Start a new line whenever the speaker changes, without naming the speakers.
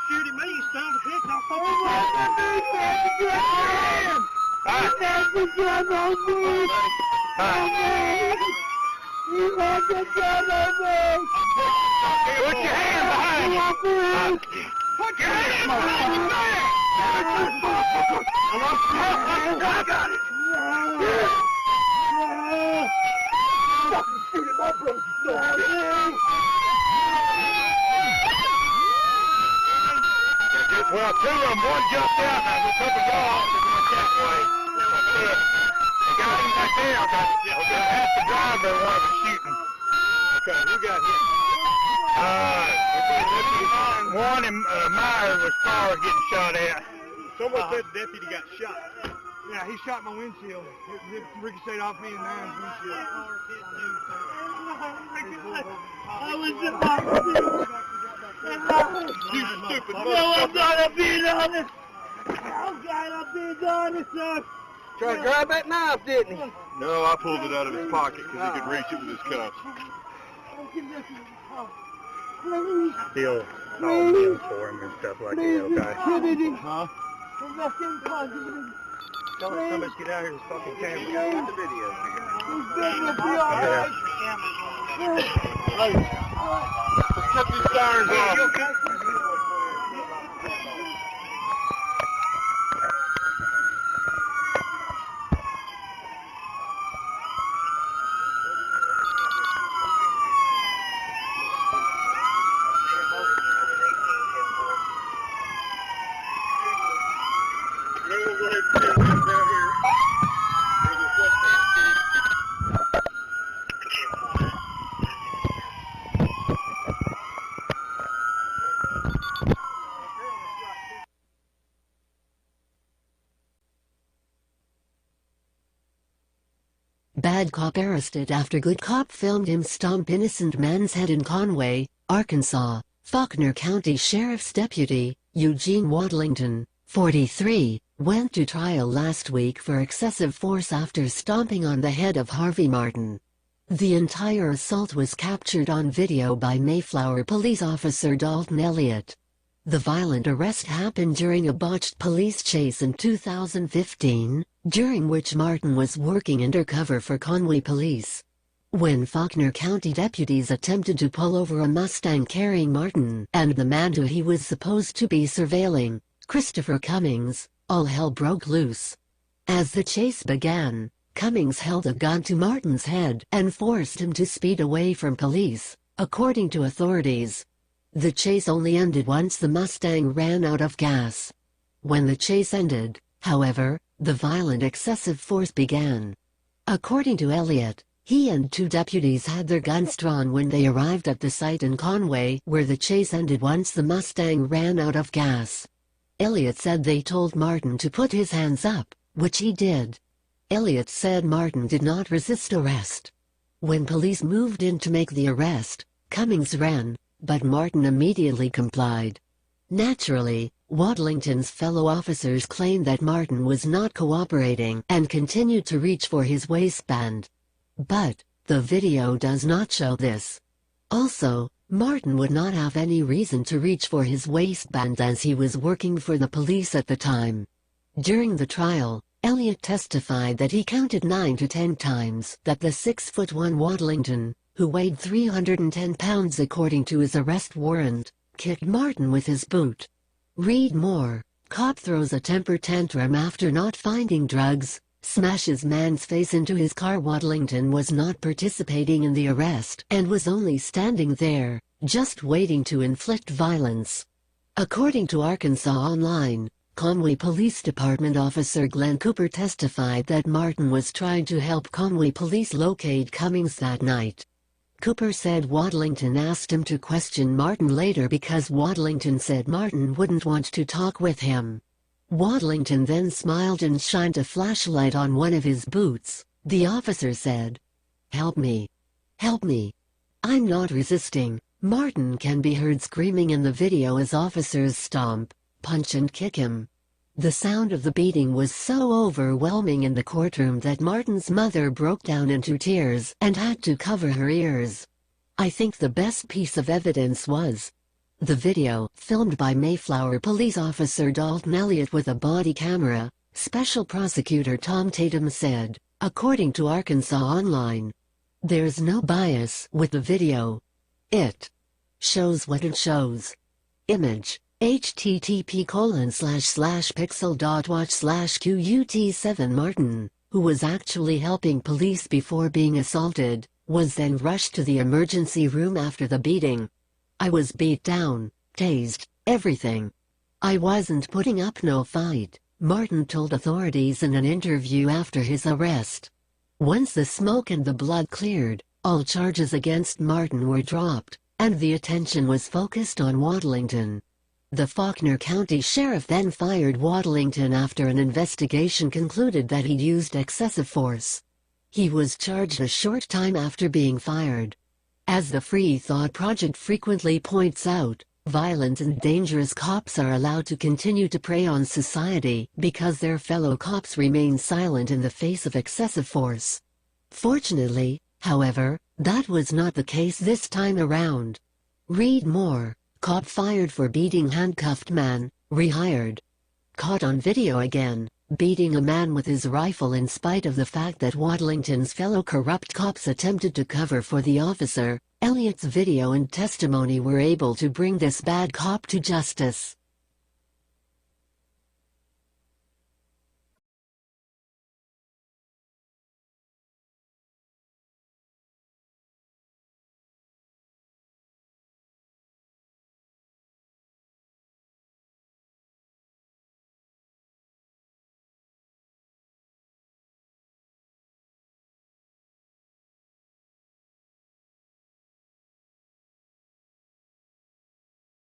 Shoot him, you son of a bitch. I'll
Put your hand behind you. Put your hand behind you. I got it. Shoot him, my brother. Well, two of them, one jumped out, and a couple of y'all went that way. They got him back there. That's the driver, one of them shooting. Okay, who got hit? One in Meyer was car getting shot at.
Someone said the deputy got shot. Yeah, he shot my windshield. It ricocheted off me and Mary's windshield. I was just
You stupid motherfucker.
No, I'm not being honest. I'm not being honest, sir.
Tried to grab that knife, didn't he?
No, I pulled it out of his pocket because he could reach it with his cuffs.
Still calling him for him and stuff like that, okay?
Huh?
Tell us somebody's get out of here and fucking camera. Got the video.
Cut these sirens off.
Bad cop arrested after good cop filmed him stomp innocent man's head in Conway, Arkansas. Faulkner County Sheriff's Deputy, Eugene Wadlington, 43, went to trial last week for excessive force after stomping on the head of Harvey Martin. The entire assault was captured on video by Mayflower police officer Dalton Elliott. The violent arrest happened during a botched police chase in 2015, during which Martin was working undercover for Conway police. When Faulkner County deputies attempted to pull over a Mustang carrying Martin and the man who he was supposed to be surveilling, Christopher Cummings, all hell broke loose. As the chase began, Cummings held a gun to Martin's head and forced him to speed away from police, according to authorities. The chase only ended once the Mustang ran out of gas. When the chase ended, however, the violent excessive force began. According to Elliott, he and two deputies had their guns drawn when they arrived at the site in Conway where the chase ended once the Mustang ran out of gas. Elliott said they told Martin to put his hands up, which he did. Elliott said Martin did not resist arrest. When police moved in to make the arrest, Cummings ran, but Martin immediately complied. Naturally, Wadlington's fellow officers claimed that Martin was not cooperating and continued to reach for his waistband. But the video does not show this. Also, Martin would not have any reason to reach for his waistband as he was working for the police at the time. During the trial, Elliott testified that he counted 9 to 10 times that the 6'1" Wadlington, who weighed 310 pounds according to his arrest warrant, kicked Martin with his boot. Read more. Cop throws a temper tantrum after not finding drugs, smashes man's face into his car. Wadlington was not participating in the arrest and was only standing there, just waiting to inflict violence. According to Arkansas Online, Conway Police Department officer Glenn Cooper testified that Martin was trying to help Conway police locate Cummings that night. Cooper said Wadlington asked him to question Martin later because Wadlington said Martin wouldn't want to talk with him. Wadlington then smiled and shined a flashlight on one of his boots. The officer said, "Help me. Help me. I'm not resisting." Martin can be heard screaming in the video as officers stomp, punch and kick him. The sound of the beating was so overwhelming in the courtroom that Martin's mother broke down into tears and had to cover her ears. I think the best piece of evidence was the video, filmed by Mayflower Police Officer Dalton Elliott with a body camera, Special Prosecutor Tom Tatum said, according to Arkansas Online. There's no bias with the video. It shows what it shows. Image, http://pixel.watch/QUT7 Martin, who was actually helping police before being assaulted, was then rushed to the emergency room after the beating. I was beat down, tased, everything. I wasn't putting up no fight, Martin told authorities in an interview after his arrest. Once the smoke and the blood cleared, all charges against Martin were dropped, and the attention was focused on Waddlington. The Faulkner County Sheriff then fired Waddlington after an investigation concluded that he'd used excessive force. He was charged a short time after being fired. As the Free Thought Project frequently points out, violent and dangerous cops are allowed to continue to prey on society because their fellow cops remain silent in the face of excessive force. Fortunately, however, that was not the case this time around. Read more. Cop fired for beating handcuffed man, rehired. Caught on video again, beating a man with his rifle in spite of the fact that Waddlington's fellow corrupt cops attempted to cover for the officer. Elliott's video and testimony were able to bring this bad cop to justice.